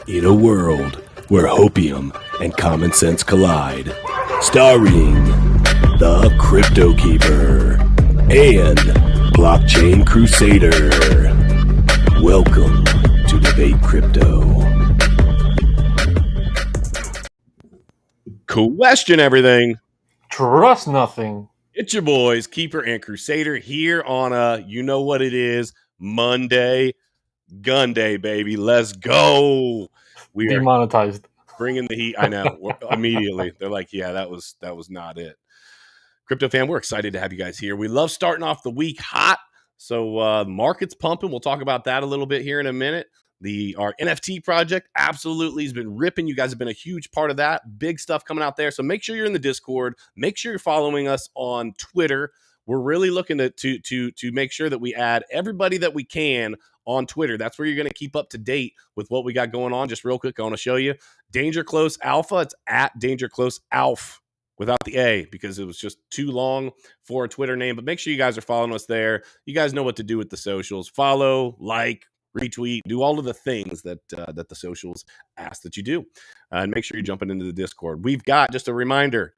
In a world where hopium and common sense collide, starring the CryptoKeeper and BlockchainCrusader. Welcome to Debate Crypto. Question everything. Trust nothing. It's your boys, Keeper and Crusader, here on you know what it is, Monday, Gun Day, baby. Let's go. We are Demonetized. bringing the heat. I know. Immediately, they're like, yeah, that was not it. Crypto fan, we're excited to have you guys here. We love starting off the week hot. So market's pumping. We'll talk about that a little bit here in a minute. Our NFT project absolutely has been ripping. You guys have been a huge part of that. Big stuff coming out there. So make sure you're in the Discord. Make sure you're following us on Twitter. We're really looking to make sure that we add everybody that we can on Twitter. That's where you're going to keep up to date with what we got going on. Just real quick, I want to show you Danger Close Alpha. It's at Danger Close Alpha without the A because it was just too long for a Twitter name. But make sure you guys are following us there. You guys know what to do with the socials. Follow, like, retweet, do all of the things that the socials ask that you do. And make sure you're jumping into the Discord. We've got just a reminder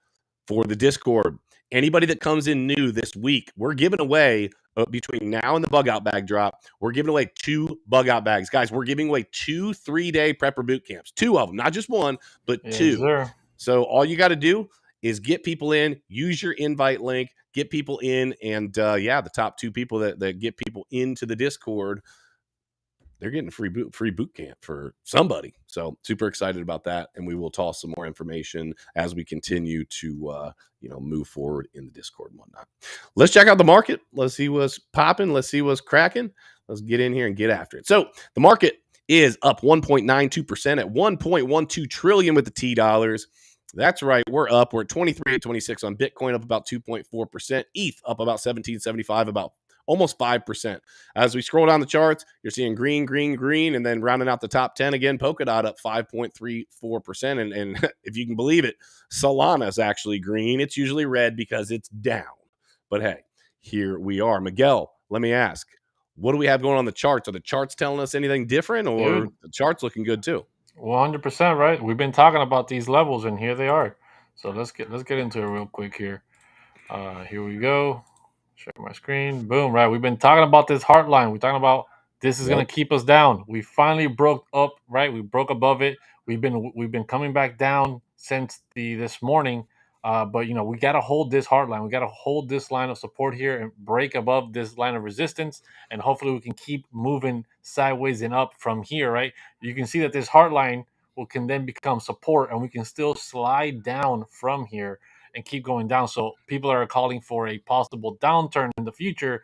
for the Discord. Anybody that comes in new this week, we're giving away between now and the bug out bag drop, we're giving away 2 bug out bags. Guys, we're giving away 2 3-day prepper boot camps. 2 of them, not just one, but 2. Yes, sir. So all you got to do is get people in, use your invite link, get people in, and the top 2 people that get people into the Discord, they're getting free boot camp for somebody. So super excited about that, and we will toss some more information as we continue to move forward in the Discord and whatnot. Let's check out the market. Let's see what's popping. Let's see what's cracking. Let's get in here and get after it. So the market is up 1.92% at 1.12 trillion with the T dollars. That's right. We're up. We're at 23.26 on Bitcoin, up about 2.4%. ETH up about 17.75, about almost 5%. As we scroll down the charts, you're seeing green, green, green, and then rounding out the top 10 again, Polkadot up 5.34%. And if you can believe it, Solana is actually green. It's usually red because it's down. But hey, here we are. Miguel, let me ask, what do we have going on the charts? Are the charts telling us anything different, or the charts looking good too? 100%, right? We've been talking about these levels, and here they are. So let's get into it real quick here. Here we go. Share my screen. Boom, right? We've been talking about this heart line. We're talking about this is going to keep us down. We finally broke up, right? We broke above it. We've been coming back down since this morning. But we got to hold this heart line. We got to hold this line of support here and break above this line of resistance, and hopefully we can keep moving sideways and up from here, right? You can see that this heart line can then become support, and we can still slide down from here and keep going down. So people that are calling for a possible downturn in the future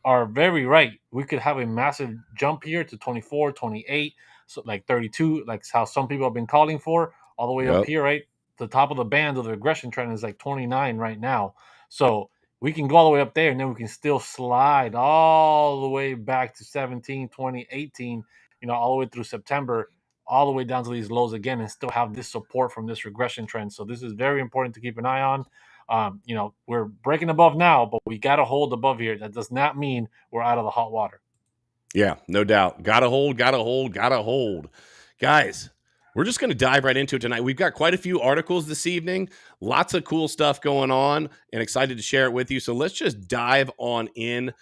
are very right. We could have a massive jump here to 24, 28, so like 32, like how some people have been calling for, all the way up here, right? The top of the band of the regression trend is like 29 right now. So we can go all the way up there, and then we can still slide all the way back to 17, 20, 18, all the way through September, all the way down to these lows again, and still have this support from this regression trend. So this is very important to keep an eye on. We're breaking above now, but we got to hold above here. That does not mean we're out of the hot water. Yeah, no doubt. Gotta hold. Guys, we're just going to dive right into it tonight. We've got quite a few articles this evening, lots of cool stuff going on, and excited to share it with you. So let's just dive on in.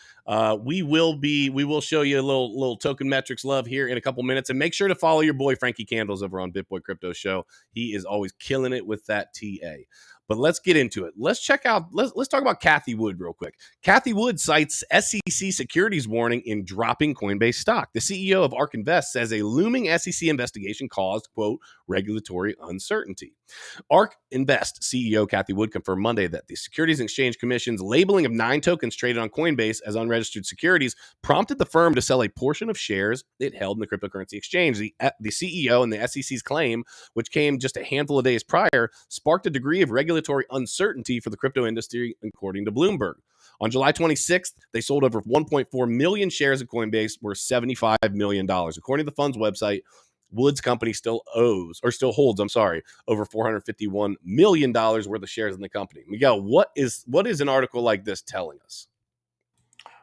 We will show you a little Tokenmetrics love here in a couple minutes, and make sure to follow your boy Frankie Candles over on BitBoy Crypto Show. He is always killing it with that TA. But let's get into it. Let's talk about Cathie Wood real quick. Cathie Wood cites SEC securities warning in dropping Coinbase stock. The CEO of ARK Invest says a looming SEC investigation caused, quote, regulatory uncertainty. ARK Invest CEO Cathie Wood confirmed Monday that the Securities and Exchange Commission's labeling of 9 tokens traded on Coinbase as unregistered securities prompted the firm to sell a portion of shares it held in the cryptocurrency exchange. The CEO and the SEC's claim, which came just a handful of days prior, sparked a degree of regulatory uncertainty for the crypto industry, according to Bloomberg. On July 26th, they sold over 1.4 million shares of Coinbase worth $75 million. According to the fund's website, Wood's company still holds over $451 million worth of shares in the company. Miguel, what is an article like this telling us?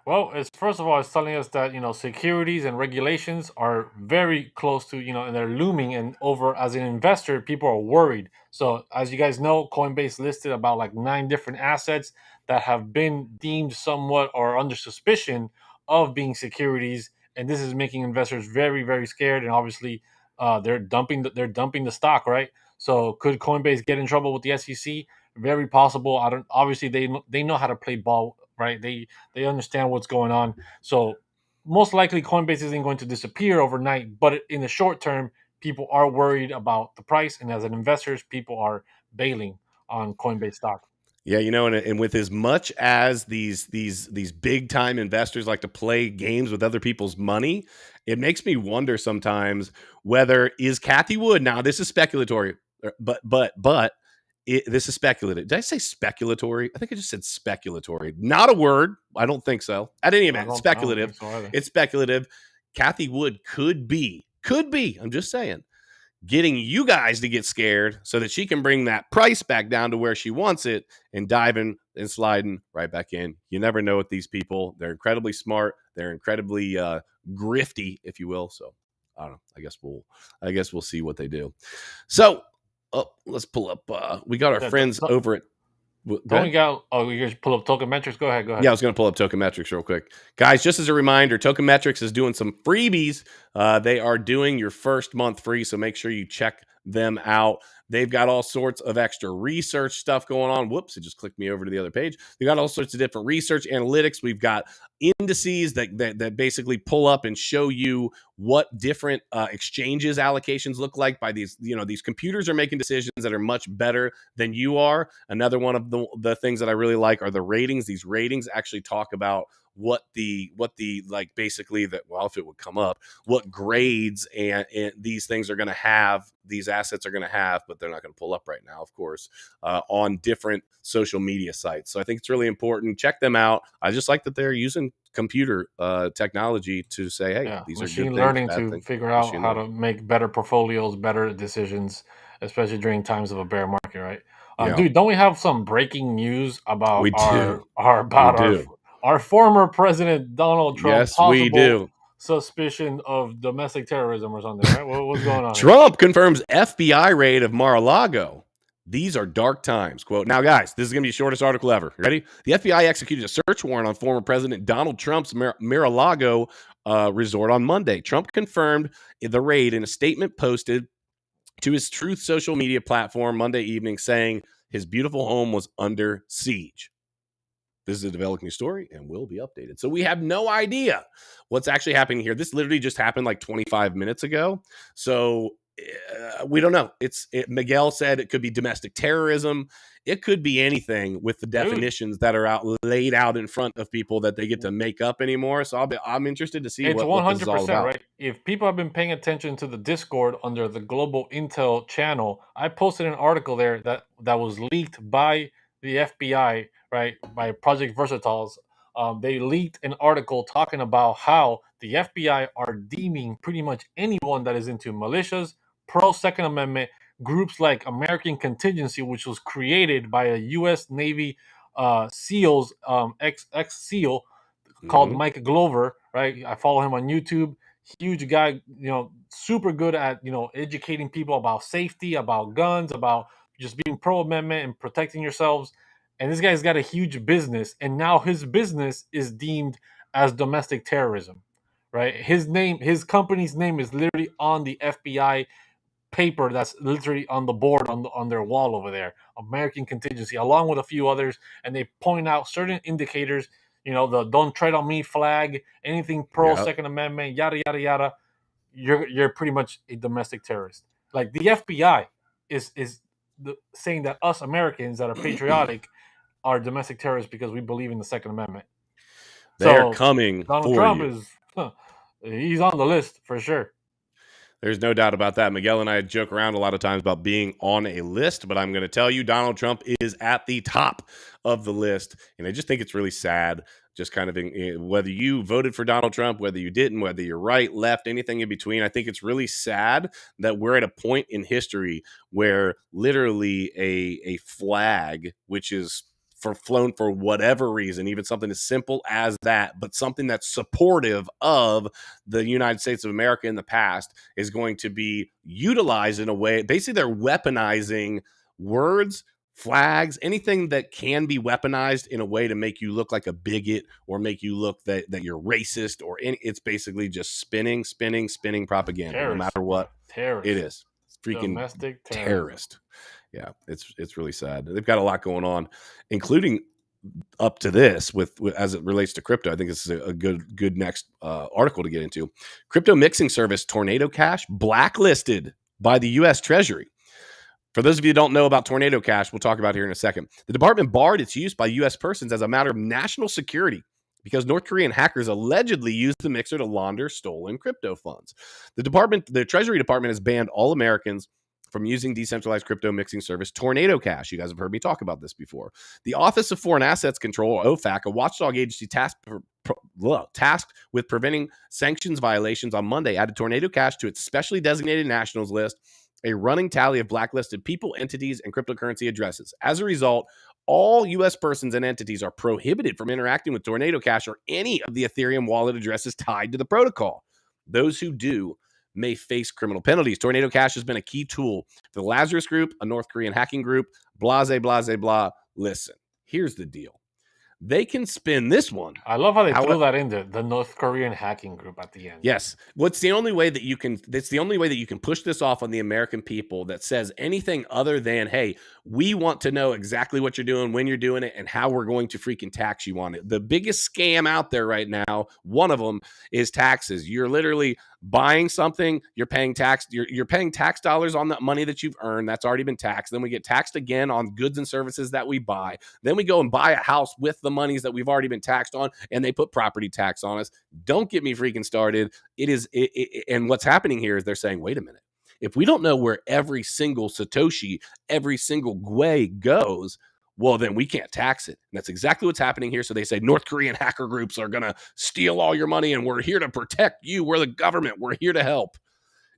Well, it's first of all, it's telling us that securities and regulations are very close to and they're looming. And over as an investor, people are worried. So as you guys know, Coinbase listed about like 9 different assets that have been deemed somewhat or under suspicion of being securities, and this is making investors very very scared. And obviously, they're dumping the stock, right? So could Coinbase get in trouble with the SEC? Very possible. I don't. Obviously, they know how to play ball, right? They understand what's going on. So most likely Coinbase isn't going to disappear overnight, but in the short term, people are worried about the price, and as an investors, people are bailing on Coinbase stock. Yeah, and with as much as these big time investors like to play games with other people's money, it makes me wonder sometimes whether is Kathy Wood, now this is speculatory, but this is speculative. Did I say speculatory? I think I just said speculatory. Not a word. I don't think so. At any event, I don't speculative. think so either. It's speculative. Kathy Wood could be. I'm just saying, getting you guys to get scared so that she can bring that price back down to where she wants it and diving and sliding right back in. You never know with these people. They're incredibly smart. They're incredibly grifty, if you will. So I don't know. I guess we'll see what they do. So let's pull up. We got our friends over at. Don't we got? Oh, you guys pull up Tokenmetrics. Go ahead. Yeah, I was going to pull up Tokenmetrics real quick. Guys, just as a reminder, Tokenmetrics is doing some freebies. They are doing your first month free, so make sure you check them out. They've got all sorts of extra research stuff going on. Whoops, it just clicked me over to the other page. They got all sorts of different research analytics. We've got indices that basically pull up and show you what different exchanges allocations look like by these. These computers are making decisions that are much better than you are. Another one of the things that I really like are the ratings. These ratings actually talk about what the like basically that, well, if it would come up, what grades and these things are going to have, these assets are going to have, but they're not going to pull up right now, of course, on different social media sites. So I think it's really important. Check them out. I just like that they're using computer technology to say, hey, these are good machine things, learning bad to things. figure out Machine how learning. to make better portfolios, better decisions, especially during times of a bear market, right? Yeah, Dude, don't we have some breaking news about we do. our We about do. our former president Donald Trump Yes, we possible do. suspicion of domestic terrorism or something, right? What's going on here? Trump confirms FBI raid of Mar-a-Lago. These are dark times. Quote, now, guys, this is going to be the shortest article ever. Ready? The FBI executed a search warrant on former President Donald Trump's Mar-a-Lago resort on Monday. Trump confirmed the raid in a statement posted to his Truth social media platform Monday evening, saying his beautiful home was under siege. This is a developing story and will be updated. So we have no idea what's actually happening here. This literally just happened like 25 minutes ago. So we don't know. Miguel said it could be domestic terrorism. It could be anything with the definitions that are laid out in front of people that they get to make up anymore. So I'm interested to see It's what this is all 100% about. right. If people have been paying attention to the Discord under the Global Intel channel, I posted an article there that was leaked by the FBI, right, by Project Versatiles. They leaked an article talking about how the FBI are deeming pretty much anyone that is into militias, pro Second Amendment, groups like American Contingency, which was created by a U.S. Navy SEALs, ex SEAL called Mike Glover, right? I follow him on YouTube. Huge guy, super good at educating people about safety, about guns, about just being pro amendment and protecting yourselves. And this guy's got a huge business, and now his business is deemed as domestic terrorism, right? His company's name is literally on the FBI paper that's literally on the board on their wall over there. American Contingency, along with a few others, and they point out certain indicators. The "Don't Tread on Me" flag, anything pro Yep. Second Amendment, yada yada yada. You're pretty much a domestic terrorist. Like the FBI is saying that us Americans that are patriotic are domestic terrorists because we believe in the Second Amendment. They are So coming Donald for Trump you. he's on the list for sure. There's no doubt about that. Miguel and I joke around a lot of times about being on a list, but I'm going to tell you, Donald Trump is at the top of the list. And I just think it's really sad, just kind of whether you voted for Donald Trump, whether you didn't, whether you're right, left, anything in between. I think it's really sad that we're at a point in history where literally a flag, which is flown for whatever reason, even something as simple as that, but something that's supportive of the United States of America in the past is going to be utilized in a way. Basically, they're weaponizing words, flags, anything that can be weaponized in a way to make you look like a bigot or make you look that you're racist or it's basically just spinning propaganda, Terrorist, no matter what terrorist. it is. It's freaking Domestic terrorist. Yeah, it's really sad. They've got a lot going on, including up to this with as it relates to crypto. I think this is a good next article to get into. Crypto mixing service Tornado Cash blacklisted by the U.S. Treasury. For those of you who don't know about Tornado Cash, we'll talk about here in a second. The department barred its use by U.S. persons as a matter of national security because North Korean hackers allegedly used the mixer to launder stolen crypto funds. The Treasury Department has banned all Americans from using decentralized crypto mixing service Tornado Cash. You guys have heard me talk about this before. The Office of Foreign Assets Control, or OFAC, a watchdog agency tasked with preventing sanctions violations on Monday, added Tornado Cash to its specially designated nationals list, a running tally of blacklisted people, entities, and cryptocurrency addresses. As a result, all U.S. persons and entities are prohibited from interacting with Tornado Cash or any of the Ethereum wallet addresses tied to the protocol. Those who do may face criminal penalties. Tornado Cash has been a key tool for the Lazarus Group, a North Korean hacking group, blah. Listen, here's the deal. They can spin this one. I love how they threw that in there, the North Korean hacking group at the end. Yes. That's the only way that you can push this off on the American people that says anything other than, hey, we want to know exactly what you're doing, when you're doing it, and how we're going to freaking tax you on it. The biggest scam out there right now, one of them is taxes. You're literally buying something, you're paying tax, you're paying tax dollars on that money that you've earned. That's already been taxed. Then we get taxed again on goods and services that we buy. Then we go and buy a house with the monies that we've already been taxed on, and they put property tax on us. Don't get me freaking started. And what's happening here is they're saying, wait a minute. If we don't know where every single Satoshi, every single Gwei goes, well, then we can't tax it. And that's exactly what's happening here. So they say North Korean hacker groups are going to steal all your money and we're here to protect you. We're the government. We're here to help.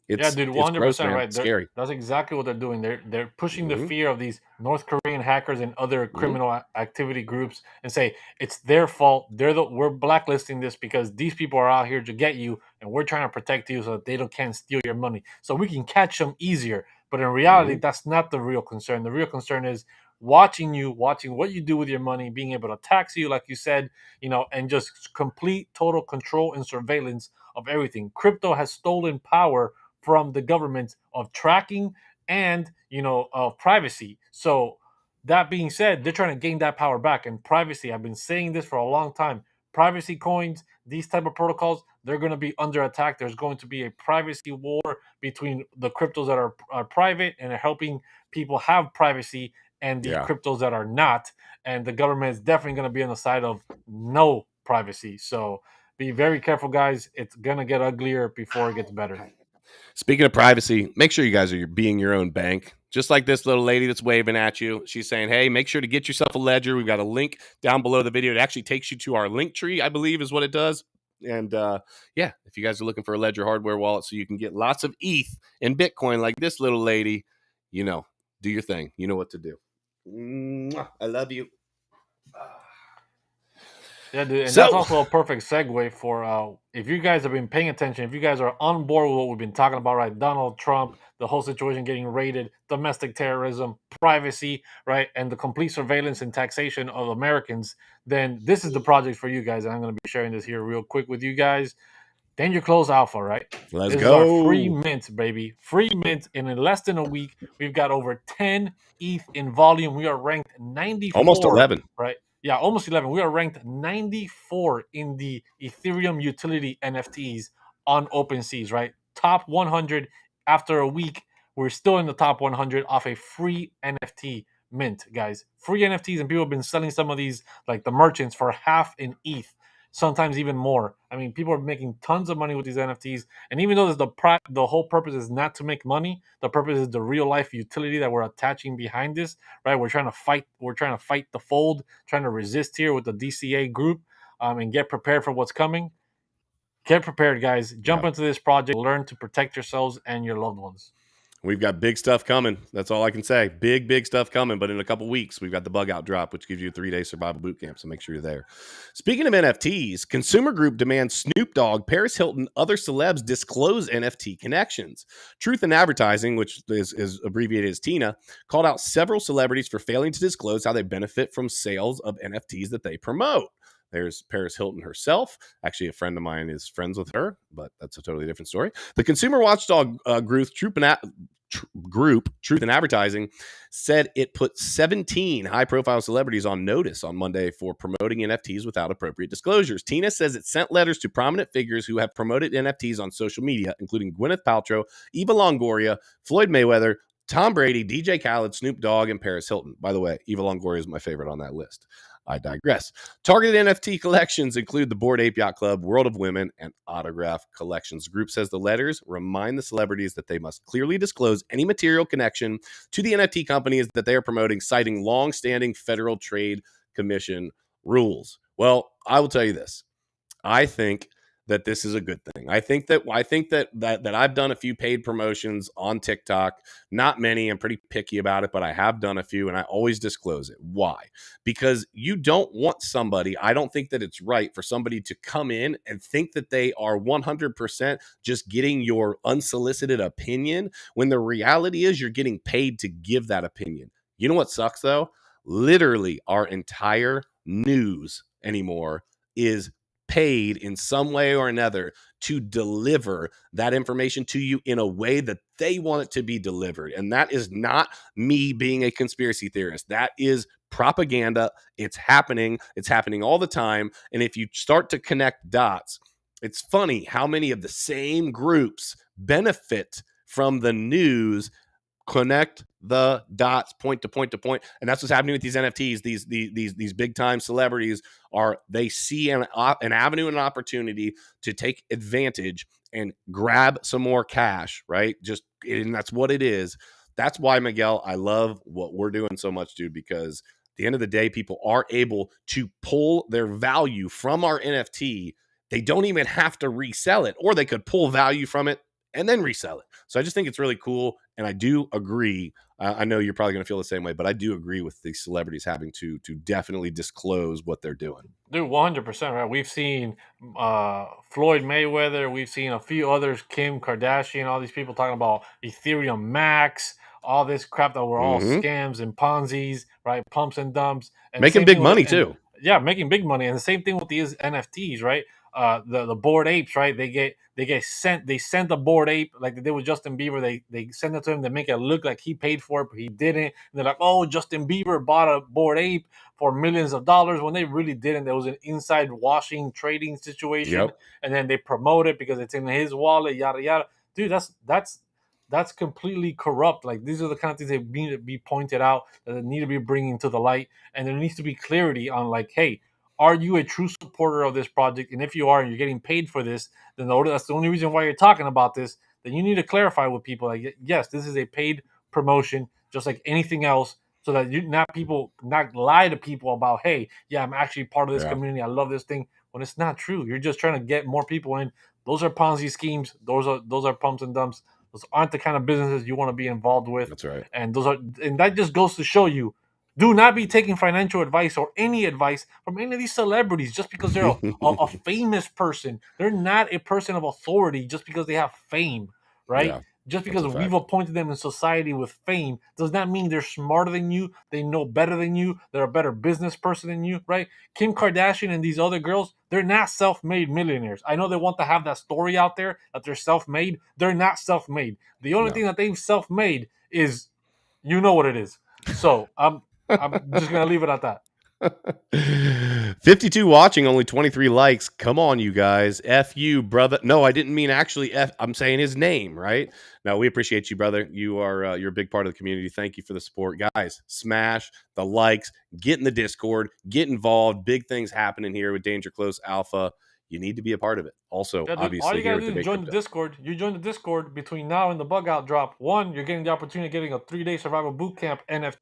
Yeah, dude, 100% right. It's scary. That's exactly what they're doing. They're pushing the fear of these North Korean hackers and other criminal activity groups and say it's their fault. We're blacklisting this because these people are out here to get you, and we're trying to protect you so that they can't steal your money. So we can catch them easier. But in reality, that's not the real concern. The real concern is watching what you do with your money, being able to tax you, like you said, and just complete total control and surveillance of everything. Crypto has stolen power from the government of tracking and of privacy. So that being said, they're trying to gain that power back. And privacy, I've been saying this for a long time, privacy coins, these type of protocols, they're going to be under attack. There's going to be a privacy war between the cryptos that are private and are helping people have privacy and the cryptos that are not. And the government is definitely going to be on the side of no privacy. So be very careful, guys. It's going to get uglier before it gets better. Speaking of privacy, make sure you guys are being your own bank. Just like this little lady that's waving at you. She's saying, hey, make sure to get yourself a ledger. We've got a link down below the video. It actually takes you to our link tree, I believe is what it does. And if you guys are looking for a ledger hardware wallet so you can get lots of ETH and Bitcoin like this little lady, do your thing. You know what to do. I love you. Yeah, dude, and that's also a perfect segue for if you guys have been paying attention, if you guys are on board with what we've been talking about, right? Donald Trump, the whole situation getting raided, domestic terrorism, privacy, right? And the complete surveillance and taxation of Americans, then this is the project for you guys. And I'm going to be sharing this here real quick with you guys. Danger Close Alpha, right? Let's go. This is our free mint, baby. Free mint. And in less than a week, we've got over 10 ETH in volume. We are ranked 94. Almost 11. Right? Yeah, almost 11. We are ranked 94 in the Ethereum utility NFTs on OpenSeas, right? Top 100 after a week. We're still in the top 100 off a free NFT mint, guys. Free NFTs, and people have been selling some of these, like the merchants, for half an ETH, sometimes even more. I mean, people are making tons of money with these NFTs. And even though the whole purpose is not to make money, the purpose is the real life utility that we're attaching behind this, right? We're trying to fight the fold, trying to resist here with the DCA group, and get prepared for what's coming. Get prepared, guys. Jump into this project. Learn to protect yourselves and your loved ones. We've got big stuff coming. That's all I can say. Big stuff coming. But in a couple weeks, we've got the bug out drop, which gives you a 3-day survival boot camp. So make sure you're there. Speaking of NFTs, Consumer Group demands Snoop Dogg, Paris Hilton, other celebs disclose NFT connections. Truth in Advertising, which is abbreviated as TINA, called out several celebrities for failing to disclose how they benefit from sales of NFTs that they promote. There's Paris Hilton herself. Actually, a friend of mine is friends with her, but that's a totally different story. The consumer watchdog group, Truth in Advertising, said it put 17 high-profile celebrities on notice on Monday for promoting NFTs without appropriate disclosures. Tina says it sent letters to prominent figures who have promoted NFTs on social media, including Gwyneth Paltrow, Eva Longoria, Floyd Mayweather, Tom Brady, DJ Khaled, Snoop Dogg, and Paris Hilton. By the way, Eva Longoria is my favorite on that list. I digress. Targeted NFT collections include the Bored Ape Yacht Club, World of Women, and Autograph Collections. The group says the letters remind the celebrities that they must clearly disclose any material connection to the NFT companies that they are promoting, citing long-standing Federal Trade Commission rules. Well, I will tell you this. I think that this is a good thing. I think that I've done a few paid promotions on TikTok. Not many. I'm pretty picky about it, but I have done a few, and I always disclose it. Why? Because you don't want somebody. I don't think that it's right for somebody to come in and think that they are 100% just getting your unsolicited opinion, when the reality is you're getting paid to give that opinion. You know what sucks though? Literally, our entire news anymore is paid in some way or another to deliver that information to you in a way that they want it to be delivered. And that is not me being a conspiracy theorist. That is propaganda. It's happening. It's happening all the time. And if you start to connect dots, it's funny how many of the same groups benefit from the news. Connect the dots, point to point to point, and that's what's happening with these NFTs. These big time celebrities they see an avenue and an opportunity to take advantage and grab some more cash, right? And that's what it is. That's why, Miguel, I love what we're doing so much, dude, because at the end of the day, people are able to pull their value from our NFT. They don't even have to resell it, or they could pull value from it and then resell it. So I just think it's really cool. And I do agree. I know you're probably going to feel the same way, but I do agree with these celebrities having to definitely disclose what they're doing. Dude, 100%, right? We've seen Floyd Mayweather. We've seen a few others, Kim Kardashian, all these people talking about Ethereum Max, all this crap that were all scams and Ponzi's, right? Pumps and dumps. And making big money too. Yeah, making big money. And the same thing with these NFTs, right? The Bored Apes, right? They sent the Bored Ape like they did with Justin Bieber. They send it to him. They make it look like he paid for it, but he didn't. And they're like, oh, Justin Bieber bought a Bored Ape for millions of dollars, when they really didn't. There was an inside washing trading situation, and then they promote it because it's in his wallet, yada yada. Dude, that's completely corrupt. Like, these are the kind of things that need to be pointed out, that need to be bringing to the light, and there needs to be clarity on, like, hey, are you a true supporter of this project? And if you are, and you're getting paid for this, then that's the only reason why you're talking about this. Then you need to clarify with people, like, yes, this is a paid promotion, just like anything else, so that you not lie to people about, hey, yeah, I'm actually part of this community. I love this thing, when it's not true. You're just trying to get more people in. Those are Ponzi schemes. Those are pumps and dumps. Those aren't the kind of businesses you want to be involved with. That's right. And that just goes to show you, do not be taking financial advice or any advice from any of these celebrities just because they're a famous person. They're not a person of authority just because they have fame, right? Yeah, just because we've appointed them in society with fame does not mean they're smarter than you. They know better than you. They're a better business person than you, right? Kim Kardashian and these other girls, they're not self-made millionaires. I know they want to have that story out there that they're self-made. They're not self-made. The only thing that they've self-made is, you know what it is. So I'm just going to leave it at that. 52 watching, only 23 likes. Come on, you guys. F you, brother. No, I didn't mean actually F. I'm saying his name, right? No, we appreciate you, brother. You're a big part of the community. Thank you for the support. Guys, smash the likes. Get in the Discord. Get involved. Big things happening here with Danger Close Alpha. You need to be a part of it. Also, obviously, all you got to do is join the Discord. You join the Discord between now and the bug out drop. One, you're getting the opportunity of getting a 3-day survival bootcamp NFT.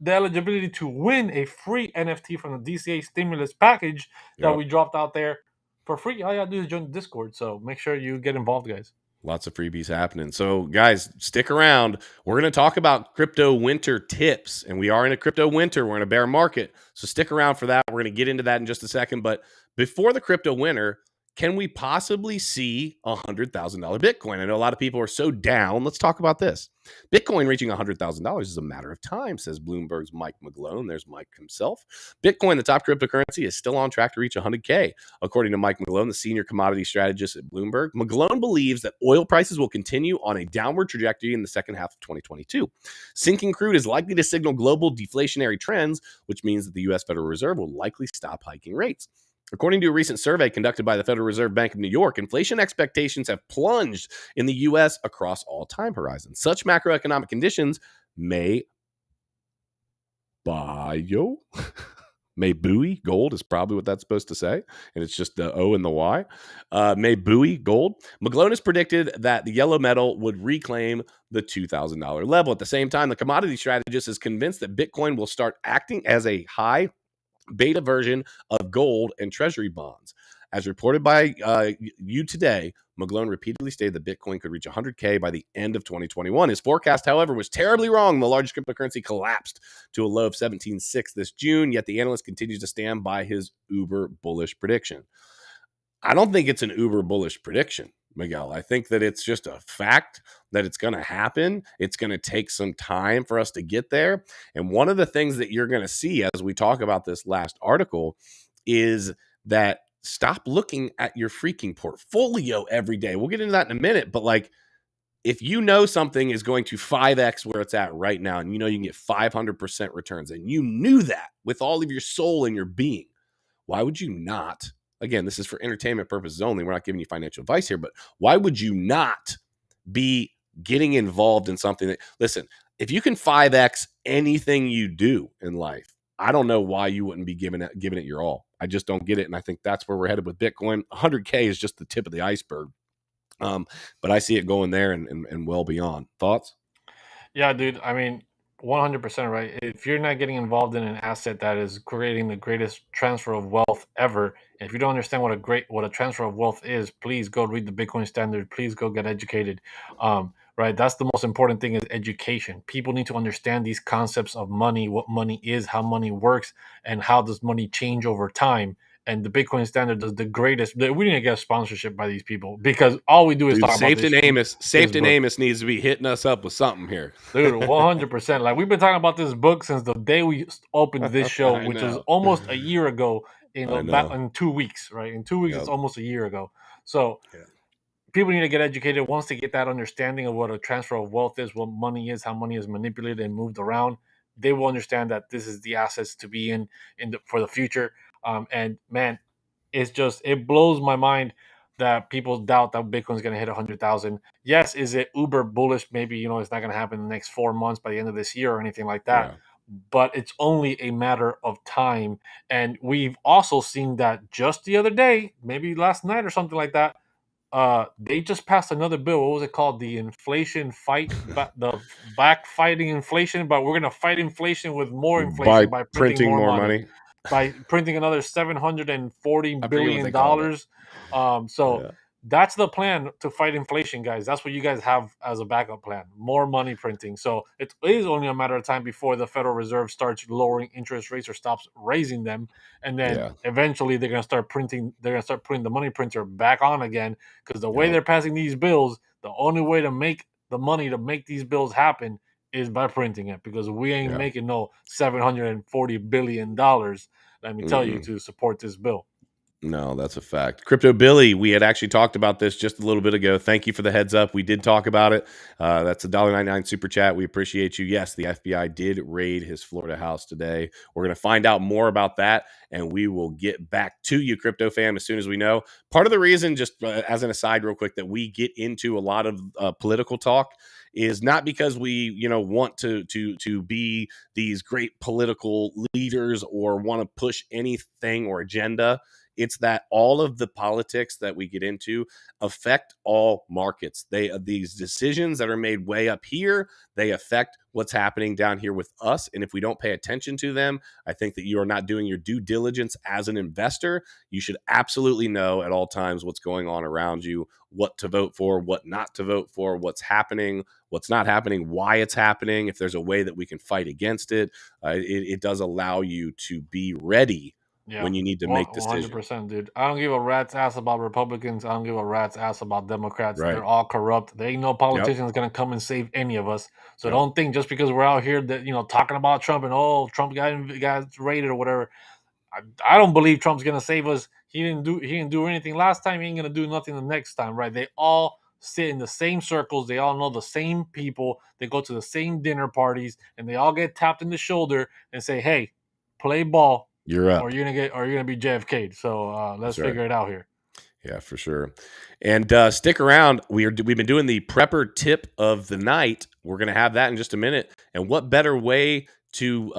The eligibility to win a free NFT from the DCA stimulus package that we dropped out there for free. All you gotta do is join the Discord. So make sure you get involved, guys. Lots of freebies happening. So, guys, stick around. We're going to talk about crypto winter tips, and we are in a crypto winter. We're in a bear market. So, stick around for that. We're going to get into that in just a second. But before the crypto winter, can we possibly see $100,000 Bitcoin? I know a lot of people are so down. Let's talk about this. Bitcoin reaching $100,000 is a matter of time, says Bloomberg's Mike McGlone. There's Mike himself. Bitcoin, the top cryptocurrency, is still on track to reach 100K. According to Mike McGlone, the senior commodity strategist at Bloomberg, McGlone believes that oil prices will continue on a downward trajectory in the second half of 2022. Sinking crude is likely to signal global deflationary trends, which means that the U.S. Federal Reserve will likely stop hiking rates. According to a recent survey conducted by the Federal Reserve Bank of New York, inflation expectations have plunged in the U.S. across all time horizons. Such macroeconomic conditions may may buoy gold is probably what that's supposed to say, and it's just the O and the Y. May buoy gold. McGlone has predicted that the yellow metal would reclaim the $2,000 level. At the same time, the commodity strategist is convinced that Bitcoin will start acting as a high beta version of gold and treasury bonds. As reported by You Today, McGlone repeatedly stated that Bitcoin could reach 100K by the end of 2021. His forecast, however, was terribly wrong. The largest cryptocurrency collapsed to a low of 17.6 this June, yet the analyst continues to stand by his uber bullish prediction. I don't think it's an uber bullish prediction, Miguel. I think that it's just a fact that it's going to happen. It's going to take some time for us to get there. And one of the things that you're going to see as we talk about this last article is that stop looking at your freaking portfolio every day. We'll get into that in a minute, but like, if you know something is going to 5x where it's at right now, and you know you can get 500% returns, and you knew that with all of your soul and your being, why would you not? Again, this is for entertainment purposes only. We're not giving you financial advice here, but why would you not be getting involved in something that, listen, if you can 5x anything you do in life, I don't know why you wouldn't be giving it your all. I just don't get it. And I think that's where we're headed with Bitcoin. 100K is just the tip of the iceberg. But I see it going there and well beyond. Thoughts? Yeah, dude. I mean, 100% right. If you're not getting involved in an asset that is creating the greatest transfer of wealth ever, if you don't understand what a transfer of wealth is, please go read the Bitcoin Standard. Please go get educated. Right, that's the most important thing is education. People need to understand these concepts of money, what money is, how money works, and how does money change over time. And the Bitcoin Standard does the greatest. We need to get a sponsorship by these people because all we do is Dude, talk about this. Safety Amos needs to be hitting us up with something here. Dude, 100%. Like we've been talking about this book since the day we opened this show, which was almost a year ago. In 2 weeks, right? In 2 weeks, It's almost a year ago. So people need to get educated. Once they get that understanding of what a transfer of wealth is, what money is, how money is manipulated and moved around, they will understand that this is the assets to be for the future. And man, it blows my mind that people doubt that Bitcoin's going to hit 100,000. Yes, is it uber bullish? Maybe it's not going to happen in the next 4 months by the end of this year or anything like that. Yeah. But it's only a matter of time. And we've also seen that just the other day, maybe last night or something like that. They just passed another bill. What was it called? The inflation fight, the backfighting inflation. But we're going to fight inflation with more inflation by printing more money. By printing another $740 billion. That's the plan to fight inflation, guys. That's what you guys have as a backup plan. More money printing. So it is only a matter of time before the Federal Reserve starts lowering interest rates or stops raising them. And then eventually they're going to start printing. They're going to start putting the money printer back on again because the way they're passing these bills, the only way to make the money to make these bills happen is by printing it because we ain't making no $740 billion. Let me tell you to support this bill. No, that's a fact. Crypto Billy, we had actually talked about this just a little bit ago. Thank you for the heads up. We did talk about it. That's a $1.99 super chat. We appreciate you. Yes, the FBI did raid his Florida house today. We're going to find out more about that, and we will get back to you, Crypto fam, as soon as we know. Part of the reason, just as an aside real quick, that we get into a lot of political talk is not because we, want to be these great political leaders or want to push anything or agenda. It's that all of the politics that we get into affect all markets. These decisions that are made way up here, they affect what's happening down here with us. And if we don't pay attention to them, I think that you are not doing your due diligence as an investor. You should absolutely know at all times what's going on around you, what to vote for, what not to vote for, what's happening, what's not happening, why it's happening, if there's a way that we can fight against it. It does allow you to be ready when you need to make decisions. 100%, dude. I don't give a rat's ass about Republicans. I don't give a rat's ass about Democrats. Right. They're all corrupt. There ain't no politician that's gonna come and save any of us. So don't think just because we're out here that talking about Trump and Trump got raided or whatever. I don't believe Trump's gonna save us. He didn't do anything last time. He ain't gonna do nothing the next time, right? They all sit in the same circles. They all know the same people. They go to the same dinner parties, and they all get tapped in the shoulder and say, "Hey, play ball. You're up, or you're gonna be JFK'd." So let's figure it out here. Yeah, for sure. And stick around. We've been doing the prepper tip of the night. We're gonna have that in just a minute. And what better way to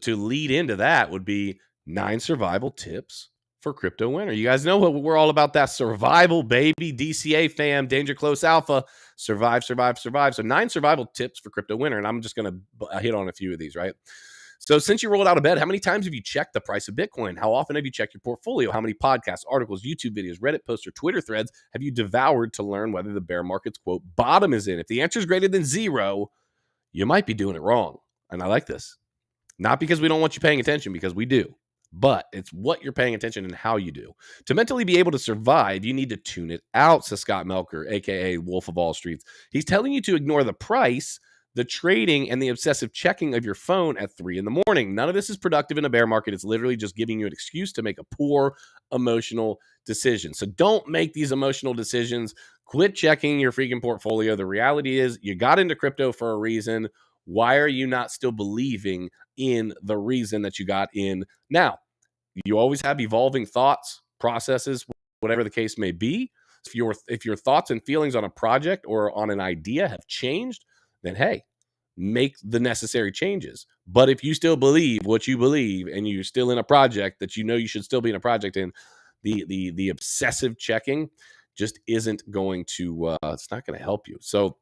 lead into that would be 9 survival tips for crypto winter. You guys know what we're all about, that survival, baby. DCA fam, Danger Close Alpha, survive. So 9 survival tips for crypto winter. And I'm just gonna hit on a few of these, right? So since you rolled out of bed, how many times have you checked the price of Bitcoin? How often have you checked your portfolio? How many podcasts, articles, YouTube videos, Reddit posts, or Twitter threads have you devoured to learn whether the bear market's, quote, bottom is in? If the answer is greater than 0, you might be doing it wrong. And I like this. Not because we don't want you paying attention, because we do. But it's what you're paying attention and how you do. To mentally be able to survive, you need to tune it out, says Scott Melker, a.k.a. Wolf of Wall Street. He's telling you to ignore the price, the trading, and the obsessive checking of your phone at 3 in the morning. None of this is productive in a bear market. It's literally just giving you an excuse to make a poor emotional decision. So don't make these emotional decisions. Quit checking your freaking portfolio. The reality is you got into crypto for a reason. Why are you not still believing in the reason that you got in now? You always have evolving thoughts, processes, whatever the case may be. If your thoughts and feelings on a project or on an idea have changed, then hey, make the necessary changes. But if you still believe what you believe and you're still in a project that you know you should still be in a project in, the obsessive checking just isn't going to, it's not going to help you. So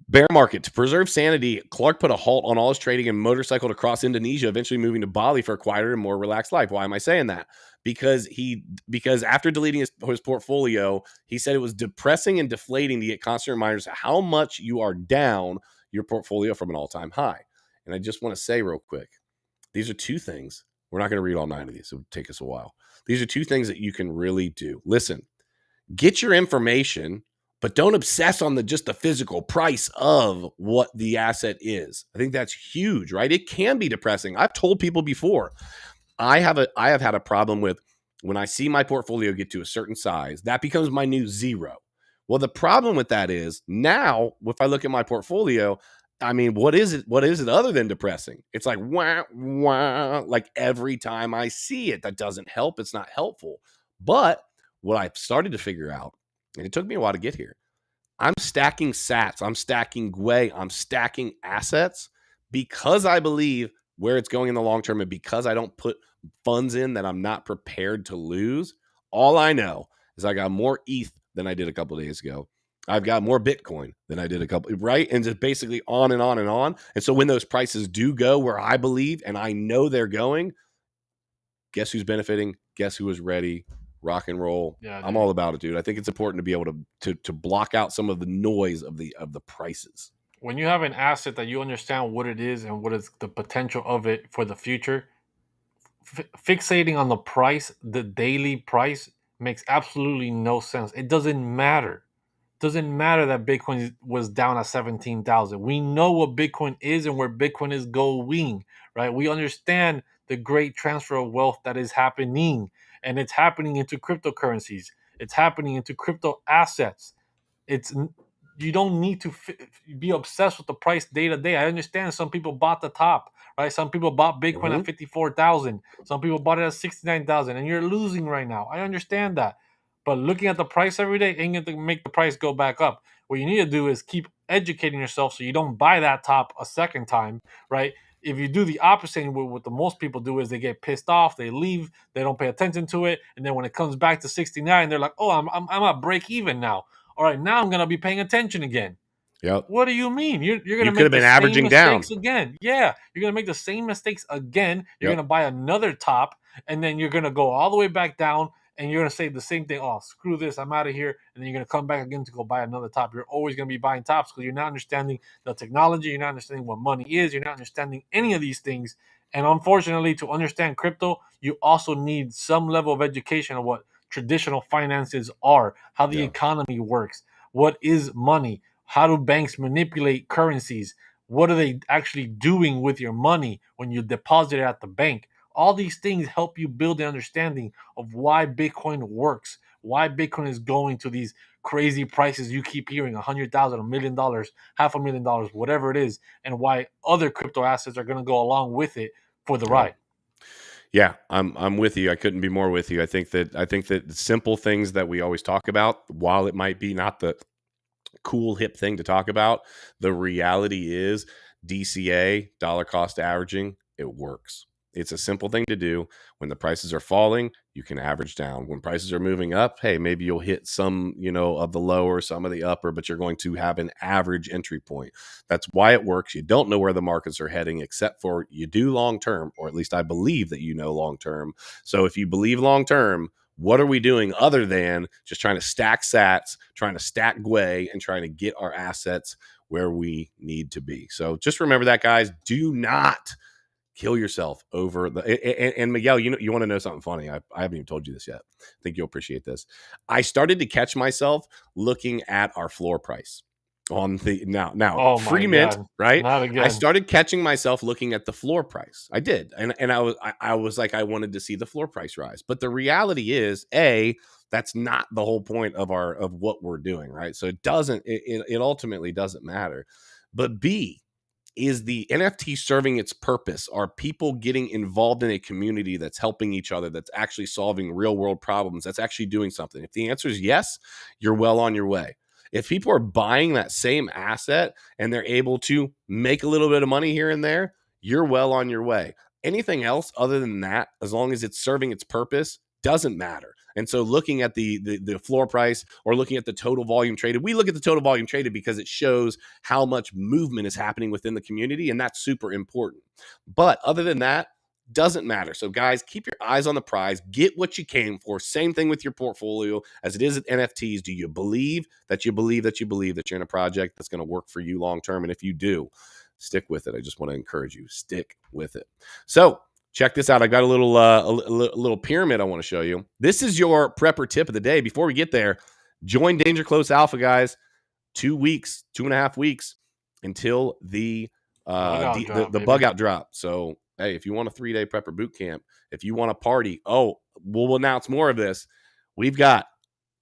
bear market. To preserve sanity, Clark put a halt on all his trading and motorcycled across Indonesia, eventually moving to Bali for a quieter and more relaxed life. Why am I saying that? Because after deleting his portfolio, he said it was depressing and deflating to get constant reminders of how much you are down your portfolio from an all-time high. And I just want to say real quick, these are 2 things. We're not going to read all 9 of these. It would take us a while. These are 2 things that you can really do. Listen, get your information, but don't obsess on just the physical price of what the asset is. I think that's huge, right? It can be depressing. I've told people before, I have had a problem with when I see my portfolio get to a certain size, that becomes my new 0. Well, the problem with that is now, if I look at my portfolio, I mean, what is it? What is it other than depressing? It's like, wah, wah, like every time I see it. That doesn't help. It's not helpful. But what I've started to figure out, and it took me a while to get here, I'm stacking sats, I'm stacking GUI, I'm stacking assets because I believe where it's going in the long term, and because I don't put funds in that I'm not prepared to lose. All I know is I got more ETH than I did a couple of days ago. I've got more Bitcoin than I did right? And just basically on and on and on. And so when those prices do go where I believe and I know they're going, guess who's benefiting? Guess who is ready? Rock and roll. Yeah, I'm all about it, dude. I think it's important to be able to block out some of the noise of the prices. When you have an asset that you understand what it is and what is the potential of it for the future, fixating on the price, the daily price, makes absolutely no sense. It doesn't matter. It doesn't matter that Bitcoin was down at 17,000. We know what Bitcoin is and where Bitcoin is going, right? We understand the great transfer of wealth that is happening, and it's happening into cryptocurrencies. It's happening into crypto assets. You don't need to be obsessed with the price day to day. I understand some people bought the top, right? Some people bought Bitcoin at 54,000. Some people bought it at 69,000, and you're losing right now. I understand that. But looking at the price every day ain't going to make the price go back up. What you need to do is keep educating yourself so you don't buy that top a second time, right? if you do the opposite, what the most people do is they get pissed off, they leave, they don't pay attention to it, and then when it comes back to 69, they're like, "Oh, I'm at break even now. All right, now I'm gonna be paying attention again." Yep. What do you mean? You're You gonna could make have the been same averaging down. mistakes again. Yeah, you're gonna make the same mistakes again. You're Yep. gonna buy another top, and then you're gonna go all the way back down, and you're gonna say the same thing. Oh, screw this, I'm out of here. And then you're gonna come back again to go buy another top. You're always gonna be buying tops because you're not understanding the technology. You're not understanding what money is. You're not understanding any of these things. And unfortunately, to understand crypto, you also need some level of education of what traditional finances are, how the Yeah. economy works, what is money, how do banks manipulate currencies, what are they actually doing with your money when you deposit it at the bank. All these things help you build an understanding of why Bitcoin works, why Bitcoin is going to these crazy prices you keep hearing, 100,000, $1 million, $500,000, whatever it is, and why other crypto assets are going to go along with it for the ride. Yeah, I'm with you. I couldn't be more with you. I think that simple things that we always talk about, while it might be not the cool hip thing to talk about, the reality is DCA, dollar cost averaging, it works. It's a simple thing to do. When the prices are falling, you can average down. When prices are moving up, hey, maybe you'll hit some, of the lower, some of the upper, but you're going to have an average entry point. That's why it works. You don't know where the markets are heading, except for you do long term, or at least I believe that you know long term. So if you believe long term, what are we doing other than just trying to stack sats, trying to stack GWE, and trying to get our assets where we need to be? So just remember that, guys. Do not kill yourself over the and Miguel, you want to know something funny? I haven't even told you this yet. I think you'll appreciate this. I started to catch myself looking at our floor price on the now Oh free my mint, God. right? Not I again. started catching myself looking at the floor price. I did, and I was like, I wanted to see the floor price rise. But the reality is, that's not the whole point of what we're doing, right? So it ultimately doesn't matter. But B, is the NFT serving its purpose? Are people getting involved in a community that's helping each other, that's actually solving real world problems, that's actually doing something? If the answer is yes, you're well on your way. If people are buying that same asset and they're able to make a little bit of money here and there, you're well on your way. Anything else other than that, as long as it's serving its purpose, doesn't matter. And so looking at the floor price or looking at the total volume traded, we look at the total volume traded because it shows how much movement is happening within the community, and that's super important. But other than that, doesn't matter. So guys, keep your eyes on the prize, get what you came for. Same thing with your portfolio as it is at NFTs. Do you believe that you're in a project that's going to work for you long term? And if you do, stick with it. I just want to encourage you, stick with it. So check this out. I got a little pyramid I want to show you. This is your prepper tip of the day. Before we get there, join Danger Close Alpha, guys. 2.5 weeks until the bug out drop. So hey, if you want a 3-day prepper boot camp, if you want a party, we'll announce more of this. We've got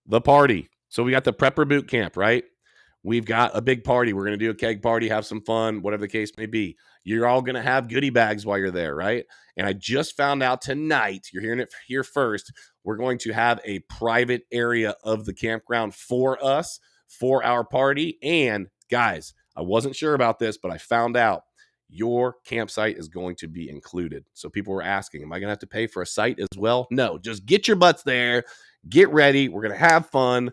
the party. So we got the prepper boot camp, right? We've got a big party. We're going to do a keg party, have some fun, whatever the case may be. You're all going to have goodie bags while you're there, right? And I just found out tonight, you're hearing it here first, we're going to have a private area of the campground for us, for our party. And guys, I wasn't sure about this, but I found out your campsite is going to be included. So people were asking, am I going to have to pay for a site as well? No, just get your butts there, get ready. We're going to have fun.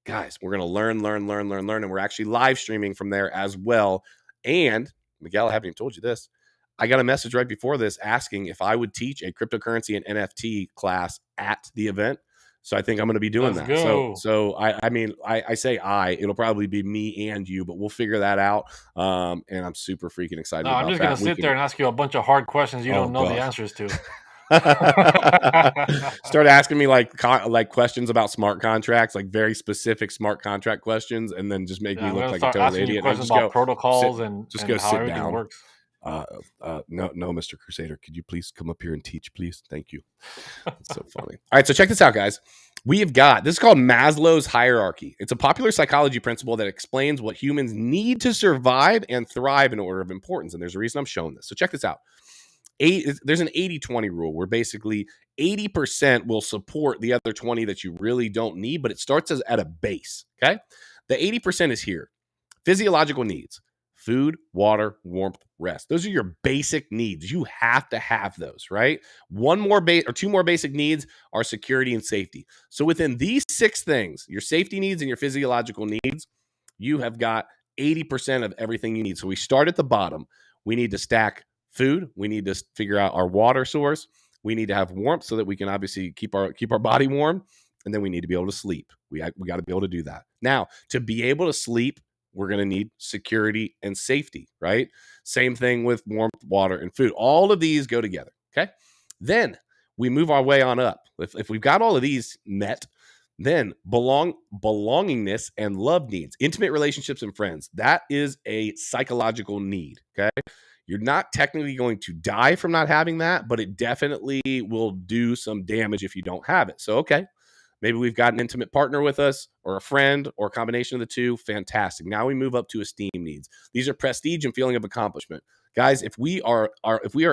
Guys, we're going to learn, and we're actually live streaming from there as well. And Miguel, I haven't even told you this. I got a message right before this asking if I would teach a cryptocurrency and NFT class at the event. So I think I'm going to be doing that. Go. So I say it'll probably be me and you, but we'll figure that out. And I'm super freaking excited. I'm just going to sit there and ask you a bunch of hard questions you don't know the answers to. Start asking me like questions about smart contracts, like very specific smart contract questions, and then just make me look like a total idiot. Questions about protocols and go how sit everything down. Works. No, Mr. Crusader, could you please come up here and teach, please? Thank you. It's so funny. All right, so check this out, guys. We have got, this is called Maslow's Hierarchy. It's a popular psychology principle that explains what humans need to survive and thrive in order of importance. And there's a reason I'm showing this. So check this out. There's an 80-20 rule where basically 80% will support the other 20 that you really don't need, but it starts at a base, okay? The 80% is here. Physiological needs, food, water, warmth, rest. Those are your basic needs. You have to have those, right? Two more basic needs are security and safety. So within these 6 things, your safety needs and your physiological needs, you have got 80% of everything you need. So we start at the bottom. We need to stack food. We need to figure out our water source. We need to have warmth so that we can obviously keep our body warm. And then we need to be able to sleep. We got to be able to do that. Now, to be able to sleep, we're going to need security and safety, right? Same thing with warmth, water, and food. All of these go together, okay? Then we move our way on up. If we've got all of these met, then belongingness and love needs, intimate relationships and friends, that is a psychological need, okay? You're not technically going to die from not having that, but it definitely will do some damage if you don't have it. So, okay, maybe we've got an intimate partner with us or a friend or a combination of the two. Fantastic. Now we move up to esteem needs. These are prestige and feeling of accomplishment. Guys, if we are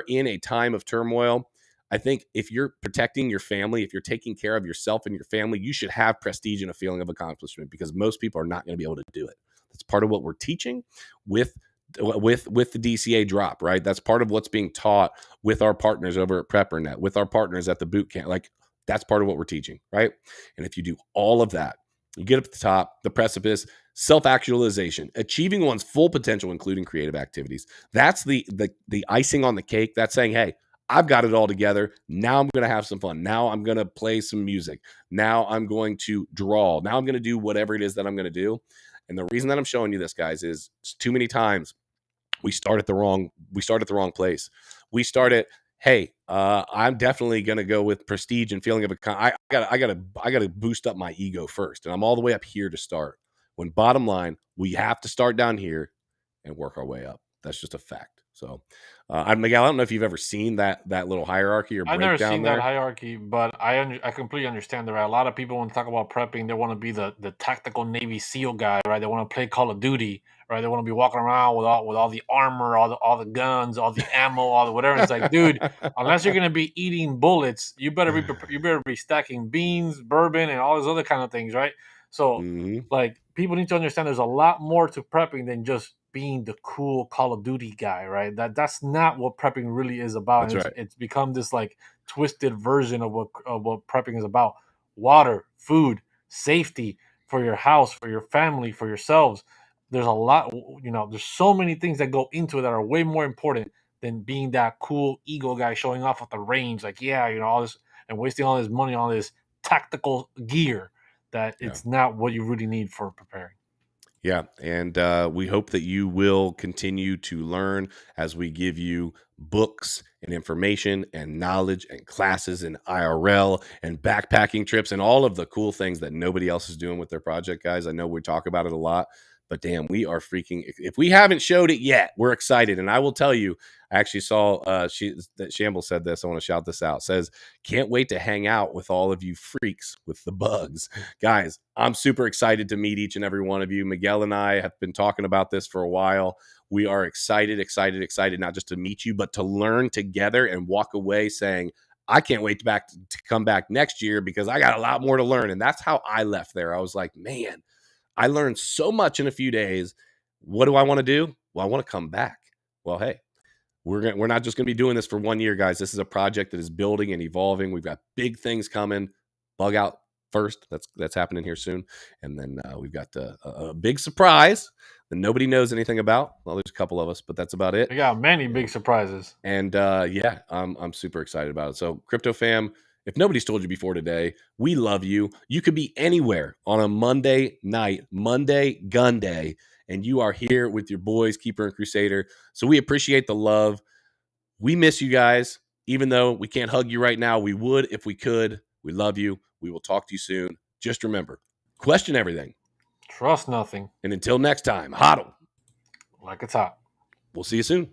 in a time of turmoil, I think if you're protecting your family, if you're taking care of yourself and your family, you should have prestige and a feeling of accomplishment, because most people are not going to be able to do it. That's part of what we're teaching with the DCA drop, right? That's part of what's being taught with our partners over at PrepperNet, with our partners at the boot camp. Like, that's part of what we're teaching, right? And if you do all of that, you get up at the top, the precipice, self-actualization, achieving one's full potential, including creative activities. That's the icing on the cake. That's saying, hey, I've got it all together. Now I'm going to have some fun. Now I'm going to play some music. Now I'm going to draw. Now I'm going to do whatever it is that I'm going to do. And the reason that I'm showing you this, guys, is too many times we start at the wrong place. We start at, hey, I'm definitely going to go with prestige and feeling of I gotta boost up my ego first, and I'm all the way up here to start. When bottom line, we have to start down here and work our way up. That's just a fact. So, Miguel, I don't know if you've ever seen that little hierarchy or breakdown. I've never seen there. that hierarchy, but I completely understand that. Right? A lot of people, when they talk about prepping, they want to be the tactical Navy SEAL guy, right? They want to play Call of Duty, right? They want to be walking around with all the armor, all the guns, all the ammo, all the whatever. It's like, dude, unless you're gonna be eating bullets, you better be stacking beans, bourbon, and all those other kind of things, right? So, like, people need to understand there's a lot more to prepping than just being the cool Call of Duty guy, right? That's not what prepping really is about. That's right. It's become this like twisted version of what prepping is about. Water, food, safety for your house, for your family, for yourselves. There's a lot, there's so many things that go into it that are way more important than being that cool ego guy showing off at the range, like, all this, and wasting all this money on this tactical gear that it's not what you really need for preparing. Yeah, and we hope that you will continue to learn as we give you books and information and knowledge and classes and IRL and backpacking trips and all of the cool things that nobody else is doing with their project, guys. I know we talk about it a lot, but damn, we are freaking, if we haven't showed it yet, we're excited. And I will tell you, I actually saw Shambles said this. I want to shout this out. Says, can't wait to hang out with all of you freaks with the bugs. Guys, I'm super excited to meet each and every one of you. Miguel and I have been talking about this for a while. We are excited, not just to meet you, but to learn together and walk away saying, I can't wait to come back next year because I got a lot more to learn. And that's how I left there. I was like, man, I learned so much in a few days. What do I want to do? Well, I want to come back. Well, hey, we're not just going to be doing this for 1 year, guys. This is a project that is building and evolving. We've got big things coming. Bug out first. That's happening here soon. And then we've got a big surprise that nobody knows anything about. Well, there's a couple of us, but that's about it. We got many big surprises. And I'm super excited about it. So, Crypto Fam, if nobody's told you before today, we love you. You could be anywhere on a Monday night, Monday gun day, and you are here with your boys, Keeper and Crusader. So we appreciate the love. We miss you guys. Even though we can't hug you right now, we would if we could. We love you. We will talk to you soon. Just remember, question everything. Trust nothing. And until next time, hodl like it's hot. We'll see you soon.